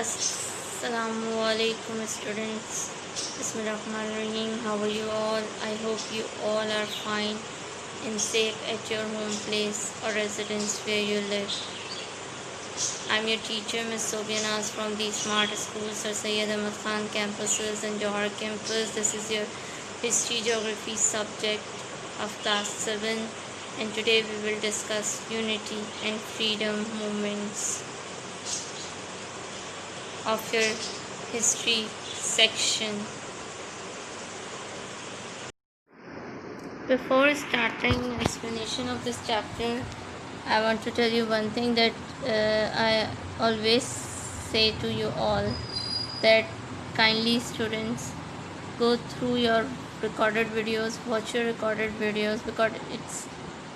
Assalamualaikum students. Bismillahirrahmanirrahim. How are you all? I hope you all are fine and safe at your home place or residence where you live. I'm your teacher, Ms. Sobianaz from the Smart School, Sir Syed Ahmad Khan campuses and Johar campus. This is your history geography subject of class 7, and today we will discuss unity and freedom movements of your history section. Before starting explanation of this chapter, I want to tell you one thing that I always say to you all, that kindly students go through your recorded videos, watch your recorded videos, because it's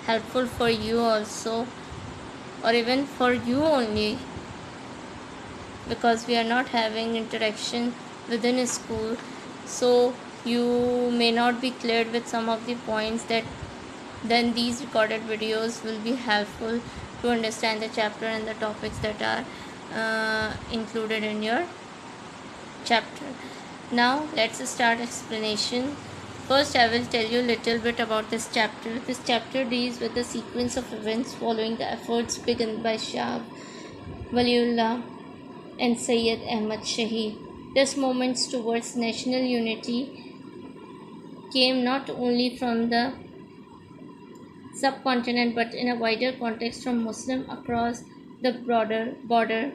helpful for you also, or even for you only, because we are not having interaction within a school, so you may not be cleared with some of the points, that then these recorded videos will be helpful to understand the chapter and the topics that are included in your chapter. Now let's start explanation. First, I will tell you a little bit about this chapter. This chapter deals with the sequence of events following the efforts begun by Shah Waliullah and Syed Ahmad Shahid. This movement towards national unity came not only from the subcontinent but in a wider context from Muslims across the broader border,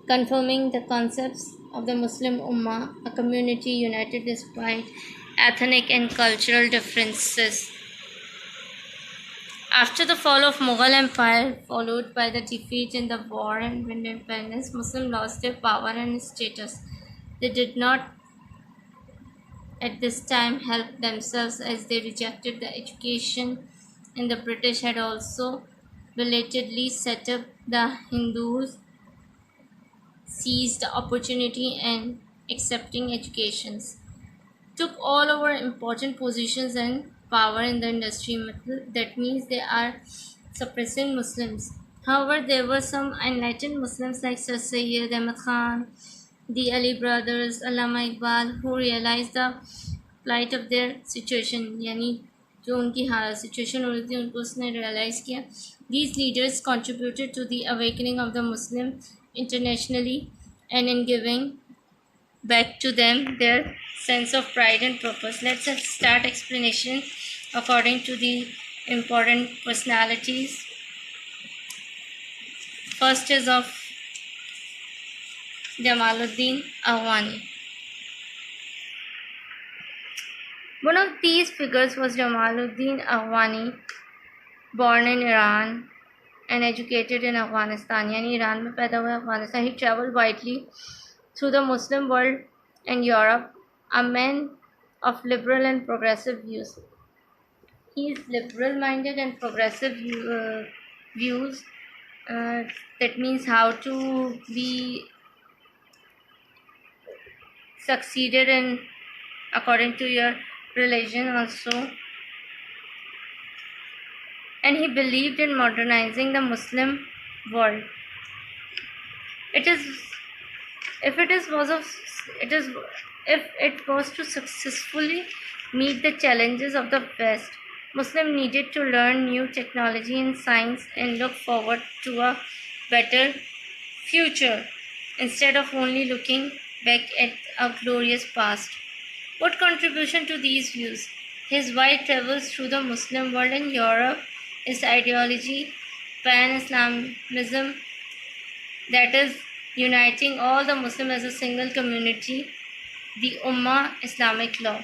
confirming the concepts of the Muslim Ummah, a community united despite ethnic and cultural differences. After the fall of Mughal Empire, followed by the defeat in the War and independence, Muslims lost their power and status. They did not at this time help themselves, as they rejected the education, and the British had also belatedly set up the Hindus, seized the opportunity and accepting educations, took all over important positions and power in the industry. That means they are suppressing Muslims. However, there were some enlightened Muslims like Sir Syed Ahmad Khan, the Ali brothers, Allama Iqbal, who realized the plight of their situation, यानी जो उनकी situation हो रही थी उनको उसने realise किया. These leaders contributed to the awakening of the Muslim internationally, and in giving back to them their sense of pride and purpose. Let's start explanation according to the important personalities. First is of Jamaluddin Ahwani. One of these figures was Jamaluddin Ahwani, born in Iran and educated in Afghanistan. यानी Iran में पैदा हुआ Afghanistan. He traveled widely through the Muslim world and Europe, a man of liberal and progressive views. He is liberal-minded and progressive views. That means how to be succeeded in according to your religion also. And he believed in modernizing the Muslim world. If it was to successfully meet the challenges of the West, Muslims needed to learn new technology and science and look forward to a better future instead of only looking back at a glorious past. What contribution to these views? His wide travels through the Muslim world and Europe, his ideology, pan-Islamism, that is, uniting all the Muslims as a single community, the Ummah Islamic law.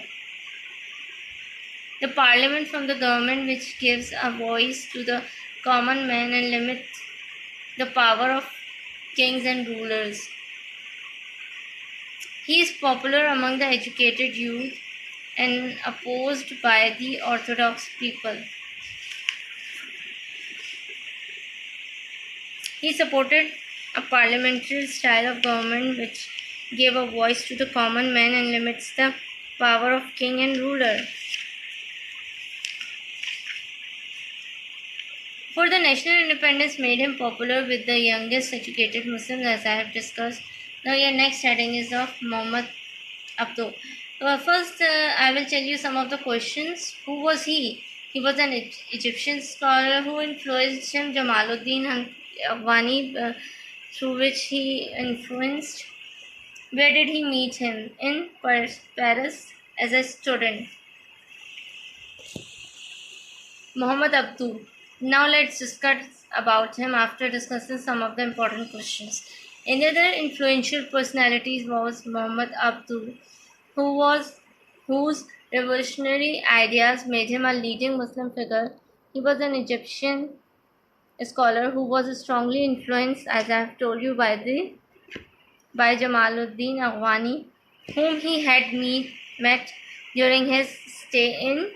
The parliament from the government, which gives a voice to the common man and limits the power of kings and rulers. He is popular among the educated youth and opposed by the orthodox people. He supported a parliamentary style of government which gave a voice to the common man and limits the power of king and ruler. For the national independence made him popular with the youngest educated Muslims, as I have discussed. Now, your next heading is of Muhammad Abdu. First, I will tell you some of the questions. Who was he? He was an Egyptian scholar who influenced him, Jamaluddin Afghani, through which he influenced. Where did he meet him? In Paris as a student. Muhammad Abdu. Now let's discuss about him after discussing some of the important questions. Another influential personality was Muhammad Abdu, who was whose revolutionary ideas made him a leading Muslim figure. He was an Egyptian scholar who was strongly influenced, as I have told you, by Jamaluddin Afghani, whom he had met during his stay in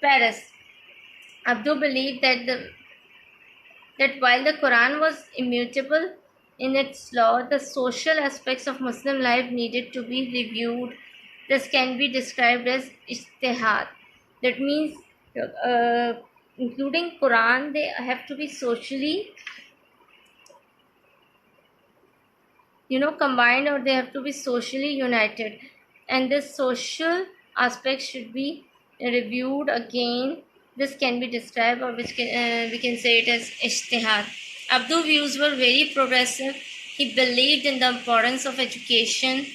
Paris. Abdu believed that while the Quran was immutable in its law, the social aspects of Muslim life needed to be reviewed. This can be described as ijtihad. That means, uh, including Quran, they have to be socially, combined, or they have to be socially united. And this social aspect should be reviewed again. This can be described, or we can say it as ijtihad. Abdu's views were very progressive. He believed in the importance of education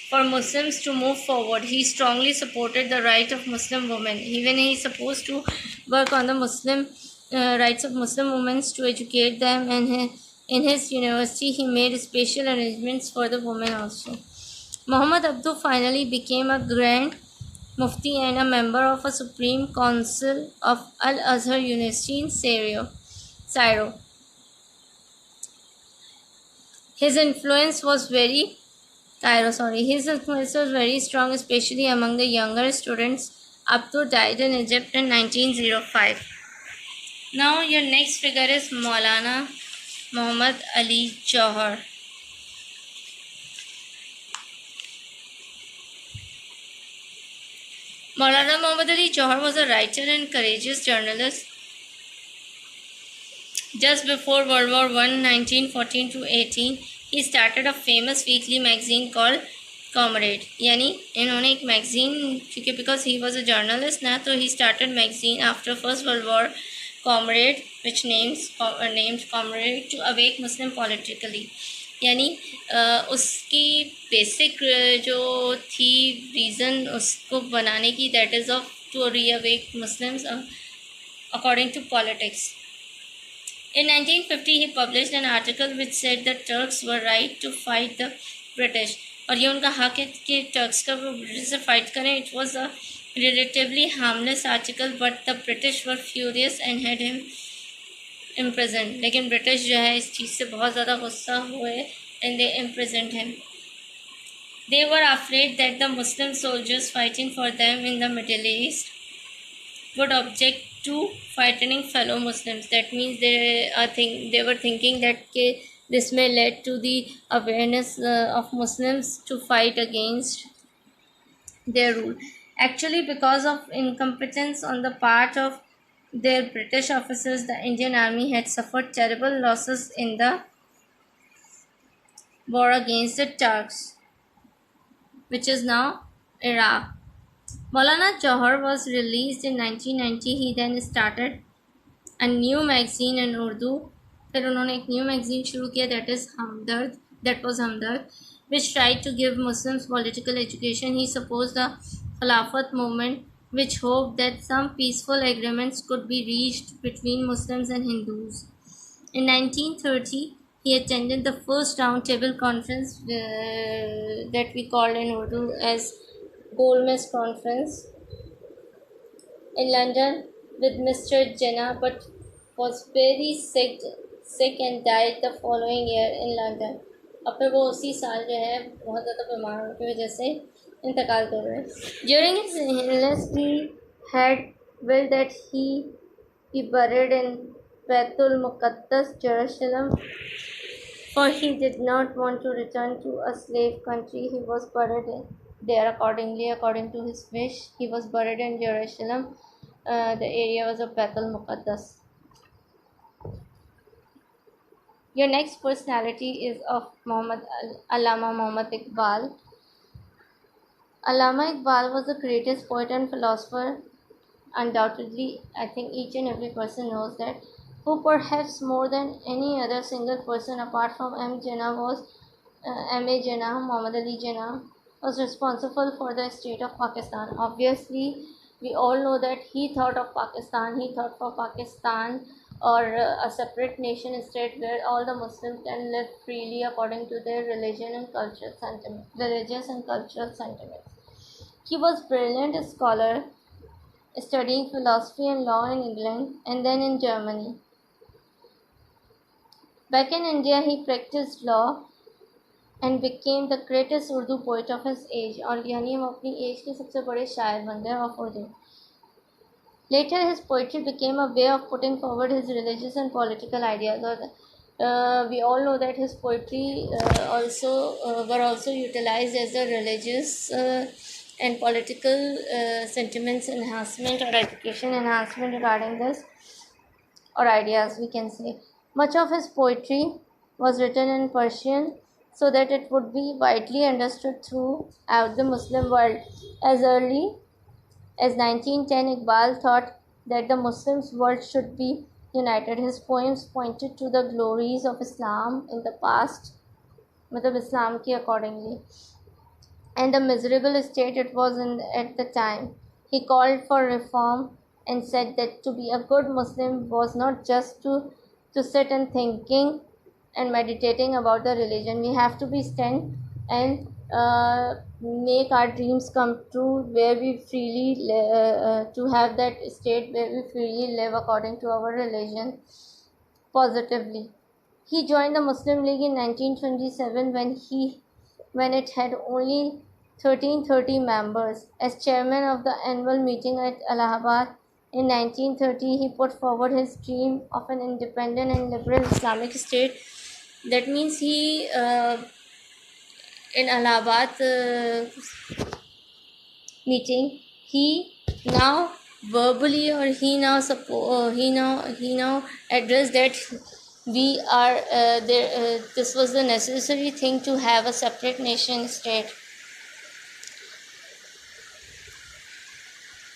for Muslims to move forward. He strongly supported the right of Muslim women. Even he is supposed to work on the Muslim rights of Muslim women to educate them, and in his university he made special arrangements for the women also. Muhammad Abdu finally became a Grand Mufti and a member of a Supreme Council of Al Azhar University in Cairo. His influence was very His influence was very strong, especially among the younger students. Abdu died in Egypt in 1905. Now, your next figure is Maulana Muhammad Ali Jauhar. Maulana Muhammad Ali Jauhar was a writer and courageous journalist. Just before World War I, 1914 to 18, he started a famous weekly magazine called Comrade. यानी इन्होंने एक magazine, क्योंकि because he was a journalist ना, तो he started magazine after First World War, Comrade, which named Comrade to awake Muslim politically. यानी उसकी basic जो थी रीज़न उसको बनाने की, that is of to reawake Muslims according to politics. In 1950, he published an article which said that Turks were right to fight the British. और ये उनका हक है कि टर्क्स का वो ब्रिटिश से फाइट करें. It was a relatively harmless article, but the British were furious and had him imprisoned. लेकिन ब्रिटिश जो है इस चीज़ से बहुत ज़्यादा गुस्सा हुए and they imprisoned him. They were afraid that the Muslim soldiers fighting for them in the Middle East would object to frightening fellow Muslims. That means they were thinking that this may lead to the awareness of Muslims to fight against their rule. Actually, because of incompetence on the part of their British officers, the Indian army had suffered terrible losses in the war against the Turks, which is now Iraq. Maulana Jauhar was released in 1990. He then started a new magazine in Urdu. फिर उन्होंने एक new magazine शुरू किया, that was Hamdard, which tried to give Muslims political education. He supposed the Khilafat movement, which hoped that some peaceful agreements could be reached between Muslims and Hindus. In 1930, he attended the first roundtable conference that we called in Urdu as Golmes Conference in London with Mr. Jinnah, but was very sick and died the following year in London. और फिर वो उसी साल जो है बहुत ज़्यादा बीमार होने की वजह से इंतकाल कर रहे हैं. During his illness, he had willed that he be buried in Baitul Muqaddas, Jerusalem, for he did not want to return to a slave country. He was buried there according to his wish. He was buried in Jerusalem, The area was of Baitul Muqaddas. Your next personality is of Allama Muhammad Iqbal. Allama Iqbal was the greatest poet and philosopher, undoubtedly. I think each and every person knows that, who perhaps more than any other single person apart from M.A. Jinnah, Muhammad Ali Jinnah, was responsible for the state of Pakistan. Obviously, we all know that he thought of Pakistan, he thought for Pakistan or a separate nation state where all the Muslims can live freely according to their religious and cultural sentiments. He was a brilliant scholar, studying philosophy and law in England and then in Germany. Back in India, he practiced law and became the greatest Urdu poet of his age. और यानी हम अपनी as के सबसे बड़े शायर बन गए of Urdu. Later, his poetry became a way of putting forward his religious and political ideas. We all know that his poetry were also utilized as a religious and political sentiments enhancement or education enhancement regarding this, or ideas we can say. Much of his poetry was written in Persian so that it would be widely understood throughout the Muslim world. As early as 1910, Iqbal thought that the Muslim world should be united. His poems pointed to the glories of Islam in the past, मतलब Islam ki accordingly, and the miserable state it was in at the time. He called for reform and said that to be a good Muslim was not just to sit and thinking and meditating about the religion. We have to be stand and make our dreams come true, where we to have that state where we freely live according to our religion positively. He joined the Muslim League in 1927 when it had only 1330 members. As chairman of the annual meeting at Allahabad in 1930, he put forward his dream of an independent and liberal Islamic state. That means he in Allahabad meeting, he now verbally, or he now addressed that we are there. This was the necessary thing to have a separate nation state.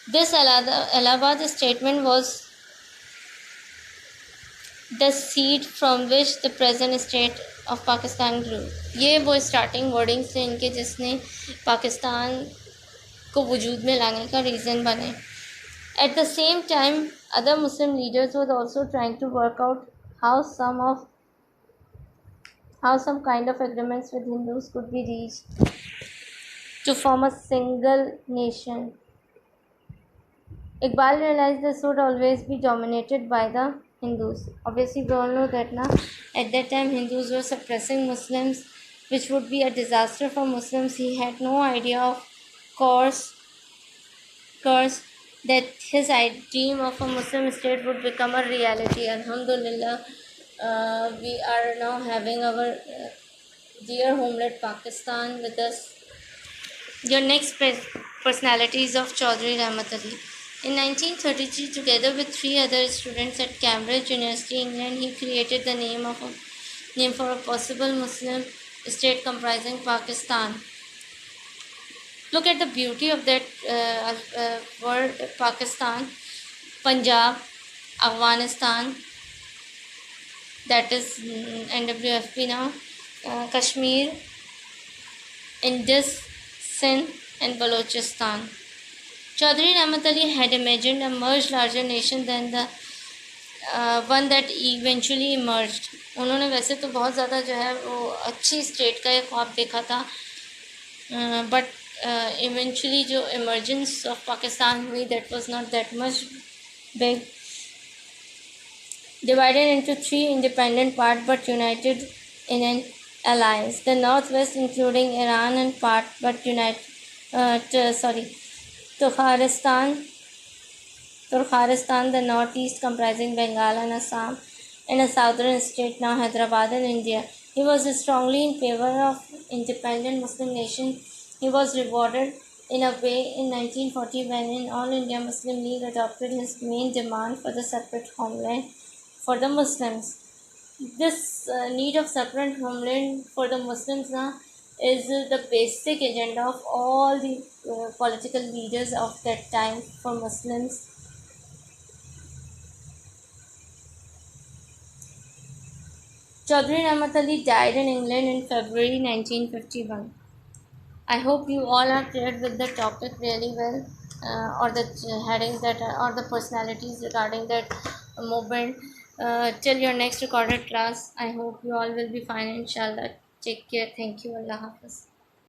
This Allahabad statement was the seed from which the present state of Pakistan grew. ये वो starting wordings थे इनके जिसने पाकिस्तान को वजूद में लाने का reason बने. At the same time, other Muslim leaders were also trying to work out how some kind of agreements with Hindus could be reached to form a single nation. Iqbal realized this would always be dominated by the Hindus. Obviously, we all know that now. At that time, Hindus were suppressing Muslims, which would be a disaster for Muslims. He had no idea, of course, that his dream of a Muslim state would become a reality. Alhamdulillah, we are now having our dear homeland Pakistan with us. Your next personality is of Chaudhry Rahmat Ali. In 1933, together with 3 other students at Cambridge University, England, he created the name for a possible Muslim state comprising Pakistan. Look at the beauty of that word Pakistan, Punjab, Afghanistan, that is NWFP now, Kashmir, Indus, Sindh and Balochistan. Chaudhry Rahmat Ali had imagined a much larger nation than the one that eventually emerged. उन्होंने वैसे तो बहुत ज़्यादा जो है वो अच्छी state का एक ख्वाब देखा था, but eventually जो emergence of Pakistan हुई, that was not that much big. Divided into 3 independent parts but united in an alliance. The northwest, including Iran, and part but Turkharistan, the northeast comprising Bengal and Assam, and a southern state now Hyderabad in India. He was strongly in favor of independent Muslim nation. He was rewarded in a way in 1940 when an All India Muslim League adopted his main demand for the separate homeland for the Muslims. This need of separate homeland for the Muslims now is the basic agenda of all the political leaders of that time for Muslims. Chaudhry Rahmat Ali died in England in February 1951. I hope you all are clear with the topic really well, or the headings that or the personalities regarding that movement. Till your next recorded class, I hope you all will be fine. Inshallah. Take care. Thank you. Allah Hafiz.